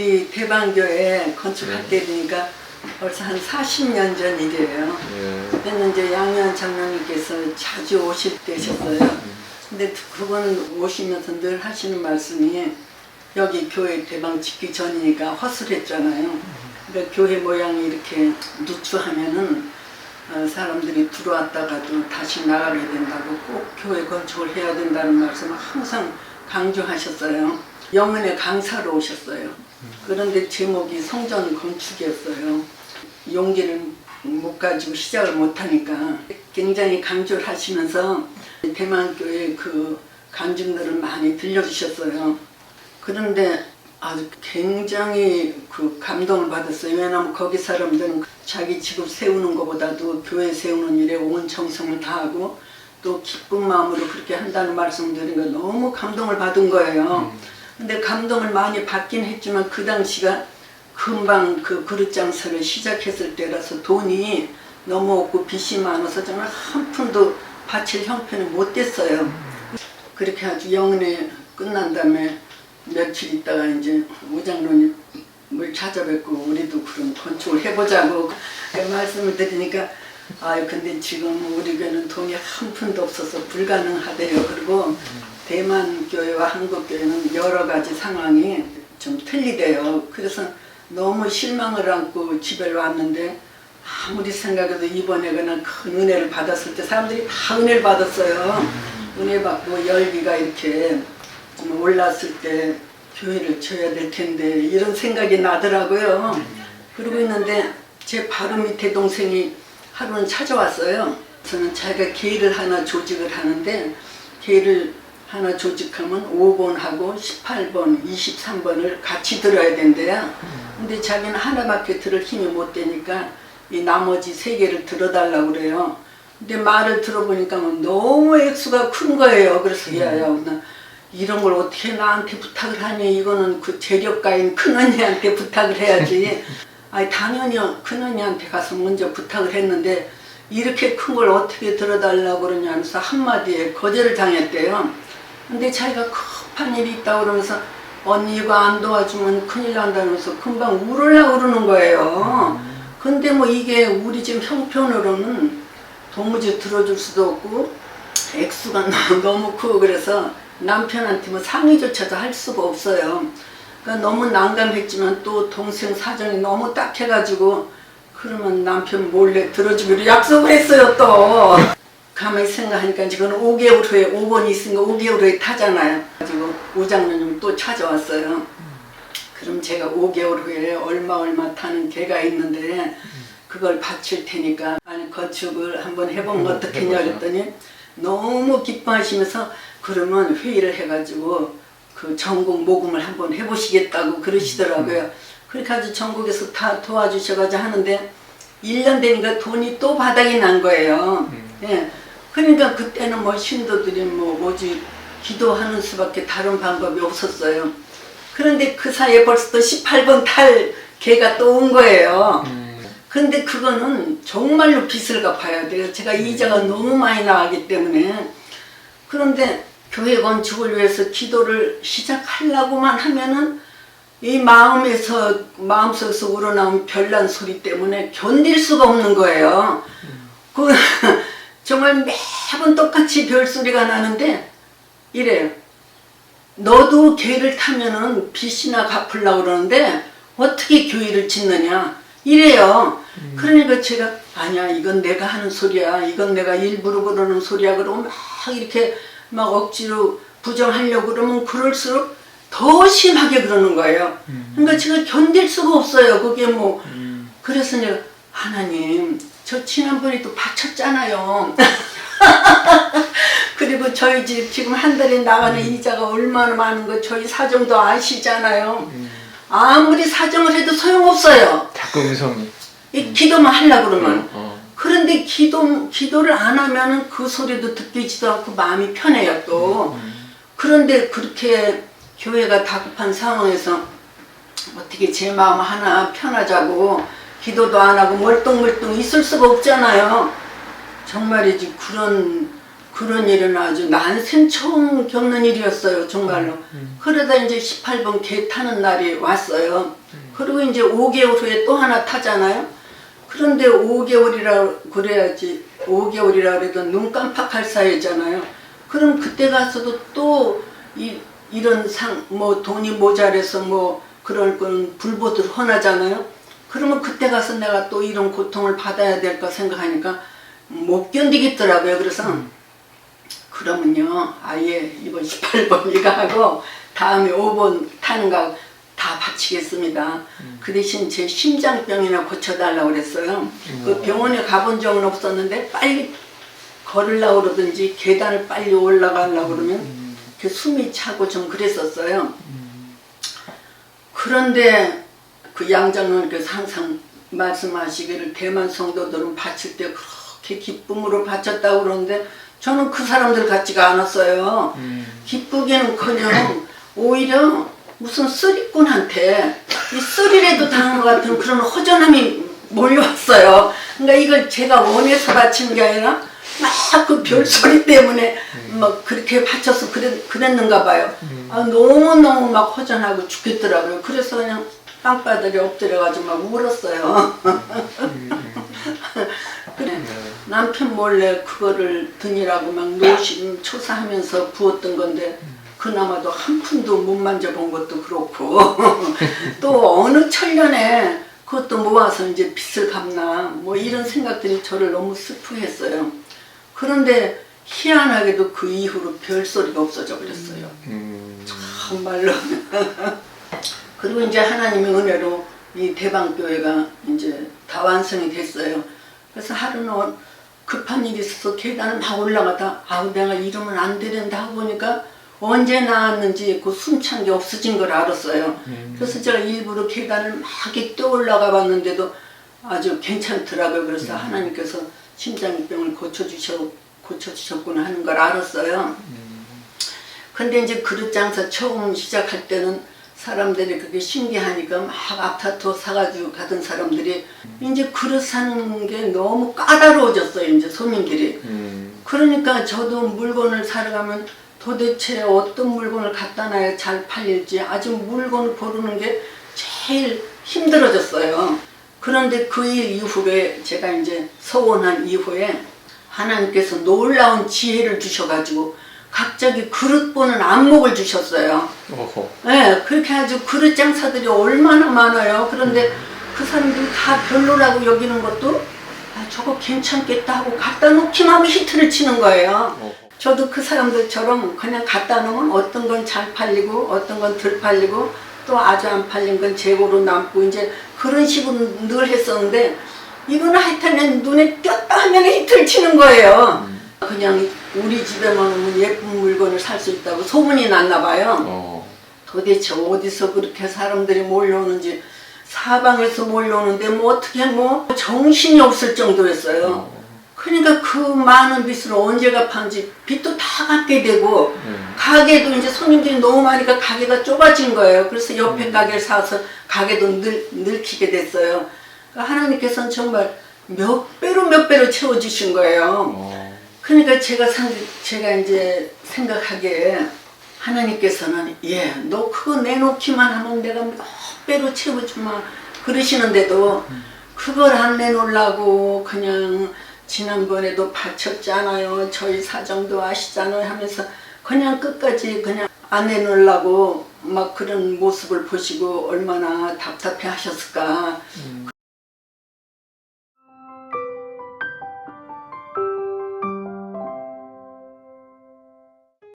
우리 대방교회 건축할 때 되니까 벌써 한 40년 전 일이에요. 그때는 이제 양현 장로님께서 자주 오실 때셨어요. 근데 그분 오시면서 늘 하시는 말씀이 여기 교회 대방 짓기 전이니까 허술했잖아요. 그러니까 교회 모양이 이렇게 누추하면은 사람들이 들어왔다가도 다시 나가게 된다고 꼭 교회 건축을 해야 된다는 말씀을 항상 강조하셨어요. 영은의 강사로 오셨어요. 그런데 제목이 성전 건축이었어요. 용기를 못 가지고 시작을 못하니까 굉장히 강조를 하시면서 대만교회 그 간증들을 많이 들려주셨어요. 그런데 아주 굉장히 그 감동을 받았어요. 왜냐하면 거기 사람들은 자기 집을 세우는 것보다도 교회 세우는 일에 온 정성을 다하고 또 기쁜 마음으로 그렇게 한다는 말씀을 드린 거 너무 감동을 받은 거예요. 근데 감동을 많이 받긴 했지만 그 당시가 금방 그 그릇 장사를 시작했을 때라서 돈이 너무 없고 빚이 많아서 정말 한 푼도 바칠 형편이 못 됐어요. 그렇게 아주 영은회 끝난 다음에 며칠 있다가 이제 우장로님을 찾아뵙고 우리도 그런 건축을 해보자고 말씀을 드리니까 근데 지금 우리 교회는 돈이 한 푼도 없어서 불가능하대요. 그리고 대만 교회와 한국 교회는 여러 가지 상황이 좀 틀리대요. 그래서 너무 실망을 안고 집에 왔는데 아무리 생각해도 이번에 그냥 큰 은혜를 받았을 때 사람들이 다 은혜를 받았어요. 은혜 받고 열기가 이렇게 좀 올랐을 때 교회를 쳐야 될 텐데 이런 생각이 나더라고요. 그러고 있는데 제 바로 밑에 동생이 하루는 찾아왔어요. 저는 자기가 계를 하나 조직을 하는데 계를 하나 조직하면 5번하고 18번, 23번을 같이 들어야 된대요. 근데 자기는 하나밖에 들을 힘이 못 되니까 이 나머지 3개를 들어달라고 그래요. 근데 말을 들어보니까 너무 액수가 큰 거예요. 그래서 야야 나 이런 걸 어떻게 나한테 부탁을 하니? 이거는 그 재력가인 큰언니한테 부탁을 해야지. 당연히 큰언니한테 가서 먼저 부탁을 했는데 이렇게 큰 걸 어떻게 들어달라고 그러냐면서 한마디에 거절을 당했대요. 근데 자기가 급한 일이 있다고 그러면서 언니 이거 안 도와주면 큰일 난다면서 금방 울으려고 그러는 거예요. 근데 뭐 이게 우리 집 형편으로는 도무지 들어줄 수도 없고 액수가 너무 크고 그래서 남편한테 뭐 상의조차도 할 수가 없어요. 그러니까 너무 난감했지만 또 동생 사정이 너무 딱해가지고 그러면 남편 몰래 들어주기로 약속을 했어요 또. 가만히 생각하니까 지금 5개월 후에 5번이 있으니까 5개월 후에 타잖아요. 가지고 우장로님 또 찾아왔어요. 그럼 제가 5개월 후에 얼마 타는 개가 있는데 그걸 바칠 테니까 건축을 한번 해보면 어떻겠냐 그랬더니 너무 기뻐하시면서 그러면 회의를 해가지고 그 전국 모금을 한번 해보시겠다고 그러시더라고요. 그렇게 아주 전국에서 다 도와주셔가지고 하는데 1년 되니까 돈이 또 바닥이 난 거예요. 예. 그러니까 그때는 뭐 신도들이 뭐지 기도하는 수밖에 다른 방법이 없었어요. 그런데 그 사이에 벌써 또 18번 탈 개가 또 온 거예요. 근데 그거는 정말로 빚을 갚아야 돼요. 제가 이자가 너무 많이 나가기 때문에. 그런데 교회 건축을 위해서 기도를 시작하려고만 하면은 이 마음속에서 우러나온 별난 소리 때문에 견딜 수가 없는 거예요. 정말 매번 똑같이 별소리가 나는데 이래요. 너도 개를 타면은 빚이나 갚으려고 그러는데 어떻게 교회를 짓느냐 이래요. 그러니까 제가 아니야 이건 내가 하는 소리야. 이건 내가 일부러 그러는 소리야. 그러고 막 이렇게 막 억지로 부정하려고 그러면 그럴수록 더 심하게 그러는 거예요. 그러니까 제가 견딜 수가 없어요. 그게 뭐 그래서 내가 하나님 저 지난번에도 바쳤잖아요. 그리고 저희 집 지금 한 달에 나가는 이자가 얼마나 많은 거 저희 사정도 아시잖아요. 아무리 사정을 해도 소용없어요. 자꾸 음성이. 기도만 하려고 그러면. 그런데 기도를 안 하면은 그 소리도 듣기지도 않고 마음이 편해요 또. 그런데 그렇게 교회가 다급한 상황에서 어떻게 제 마음 하나 편하자고 기도도 안 하고 멀뚱멀뚱 있을 수가 없잖아요. 정말이지 그런 그런 일은 아주 난생 처음 겪는 일이었어요, 정말로. 그러다 이제 18번 개 타는 날이 왔어요. 그리고 이제 5개월 후에 또 하나 타잖아요. 그런데 5개월이라 그래야지, 5개월이라 그래도 눈 깜빡할 사이잖아요. 그럼 그때 가서도 또 이런 뭐 돈이 모자라서 뭐 그럴 건 불보듯 훤하잖아요. 그러면 그때 가서 내가 또 이런 고통을 받아야 될까 생각하니까 못 견디겠더라고요. 그래서 그러면요, 아예 이번 18번 이거 하고 다음에 5번 타는 거 다 바치겠습니다. 그 대신 제 심장병이나 고쳐달라고 그랬어요. 그 병원에 가본 적은 없었는데 빨리 걸으려고 그러든지 계단을 빨리 올라가려고 그러면 그 숨이 차고 좀 그랬었어요. 그런데 그 양장로님께서 항상 말씀하시기를 대만 성도들은 바칠 때 그렇게 기쁨으로 바쳤다고 그러는데 저는 그 사람들 같지가 않았어요. 기쁘기는커녕 오히려 무슨 쓰리꾼한테 이 쓰리라도 당한 것 같은 그런 허전함이 몰려왔어요. 그러니까 이걸 제가 원해서 바치는 게 아니라 막 그 별소리 때문에 막 그렇게 바쳐서 그랬는가 봐요. 너무너무 막 허전하고 죽겠더라고요. 그래서 그냥 땅바닥에 엎드려가지고 막 울었어요. 그래, 남편 몰래 그거를 드니라고 막 노심초사하면서 부었던 건데 그나마도 한 푼도 못 만져본 것도 그렇고 또 어느 천년에 그것도 모아서 이제 빚을 갚나 뭐 이런 생각들이 저를 너무 슬프게 했어요. 그런데 희한하게도 그 이후로 별소리가 없어져 버렸어요. 정말로. 그리고 이제 하나님의 은혜로 이 대방교회가 이제 다 완성이 됐어요. 그래서 하루는 급한 일이 있어서 계단을 막 올라가다 내가 이러면 안 되는다 하고 보니까 언제 나왔는지 그 숨찬 게 없어진 걸 알았어요. 그래서 제가 일부러 계단을 막 뛰어 올라가 봤는데도 아주 괜찮더라고요. 그래서 하나님께서 심장병을 고쳐주셨구나 하는 걸 알았어요. 근데 이제 그릇 장사 처음 시작할 때는 사람들이 그게 신기하니까 막 앞타투 사가지고 가던 사람들이 이제 그릇 사는 게 너무 까다로워졌어요. 이제 손님들이. 그러니까 저도 물건을 사러 가면 도대체 어떤 물건을 갖다 놔야 잘 팔릴지 아주 물건을 고르는 게 제일 힘들어졌어요. 그런데 그 일 이후에 제가 이제 서원한 이후에 하나님께서 놀라운 지혜를 주셔가지고 갑자기 그릇 보는 안목을 주셨어요. 네, 그렇게 아주 그릇 장사들이 얼마나 많아요. 그런데 그 사람들이 다 별로라고 여기는 것도 저거 괜찮겠다 하고 갖다 놓기만 하면 히트를 치는 거예요. 저도 그 사람들처럼 그냥 갖다 놓으면 어떤 건 잘 팔리고 어떤 건 덜 팔리고 또 아주 안 팔린 건 재고로 남고 이제 그런 식으로 늘 했었는데 이거는 하여튼 눈에 띄었다 하면 히트를 치는 거예요. 그냥 우리 집에만 오면 예쁜 물건을 살 수 있다고 소문이 났나 봐요. 도대체 어디서 그렇게 사람들이 몰려오는지 사방에서 몰려오는데 뭐 어떻게 뭐 정신이 없을 정도였어요. 그러니까 그 많은 빚을 언제 갚았는지 빚도 다 갚게 되고 가게도 이제 손님들이 너무 많으니까 가게가 좁아진 거예요. 그래서 옆에 가게를 사서 가게도 늙히게 됐어요. 그러니까 하나님께서는 정말 몇 배로 채워주신 거예요. 그러니까 제가 이제 생각하기에 하나님께서는 너 그거 내놓기만 하면 내가 몇 배로 채워주마 그러시는데도 그걸 안 내놓으려고 그냥 지난번에도 바쳤잖아요. 저희 사정도 아시잖아요 하면서 그냥 끝까지 그냥 안 내놓으려고 막 그런 모습을 보시고 얼마나 답답해 하셨을까.